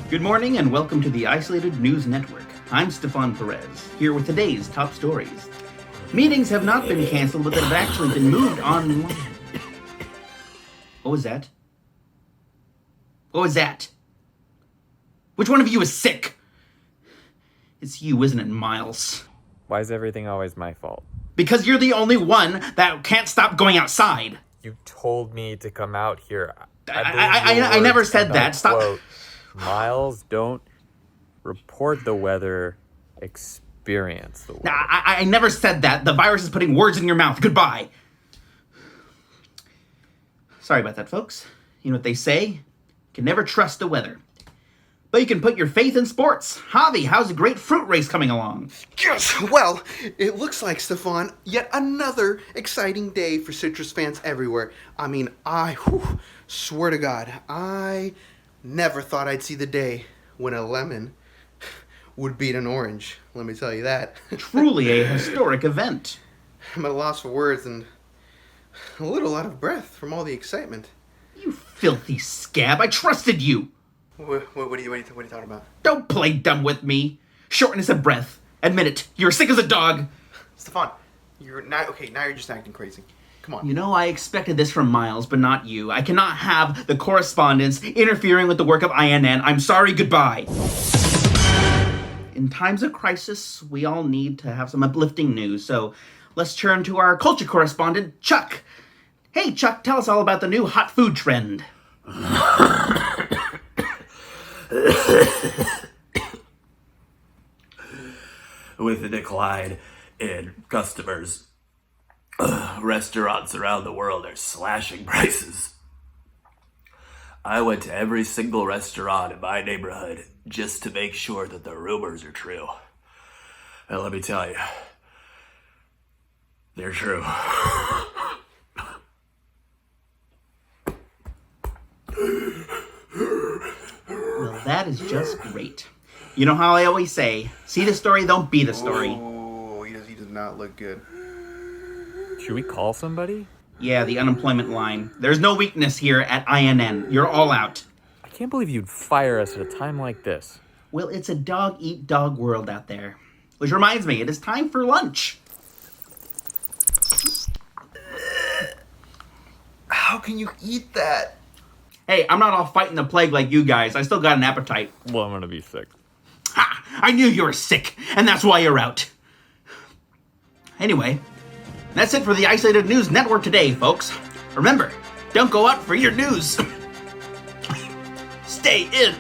Good morning and welcome to the Isolated News Network. I'm Stefan Perez, here with today's top stories. Meetings have not been canceled, but have actually been moved online. What was that? What was that? Which one of you is sick? It's you, isn't it, Miles? Why is everything always my fault? Because you're the only one that can't stop going outside. You told me to come out here. I never said that. Stop. Quote, Miles, don't report the weather, experience the weather. I never said that. The virus is putting words in your mouth. Goodbye. Sorry about that, folks. You know what they say? You can never trust the weather. But you can put your faith in sports. Javi, how's a great fruit race coming along? Yes, well, it looks like, Stefan, yet another exciting day for citrus fans everywhere. I mean, swear to God, I never thought I'd see the day when a lemon would beat an orange. Let me tell you that. Truly a historic event. I'm at a loss for words and a little out of breath from all the excitement. You filthy scab, I trusted you. What are you talking about? Don't play dumb with me. Shortness of breath. Admit it. You're sick as a dog. Stefan, now you're just acting crazy. Come on. You know, I expected this from Miles, but not you. I cannot have the correspondence interfering with the work of INN. I'm sorry, goodbye. In times of crisis, we all need to have some uplifting news, so let's turn to our culture correspondent, Chuck. Hey, Chuck, tell us all about the new hot food trend. With the decline in customers, restaurants around the world are slashing prices. I went to every single restaurant in my neighborhood just to make sure that the rumors are true. And let me tell you, they're true. Well, that is just great. You know how I always say, see the story, don't be the story. Oh, he does not look good. Should we call somebody? Yeah, the unemployment line. There's no weakness here at INN. You're all out. I can't believe you'd fire us at a time like this. Well, it's a dog-eat-dog world out there. Which reminds me, it is time for lunch. How can you eat that? Hey, I'm not all fighting the plague like you guys. I still got an appetite. Well, I'm gonna be sick. Ha! I knew you were sick, and that's why you're out. Anyway, that's it for the Isolated News Network today, folks. Remember, don't go out for your news. Stay in.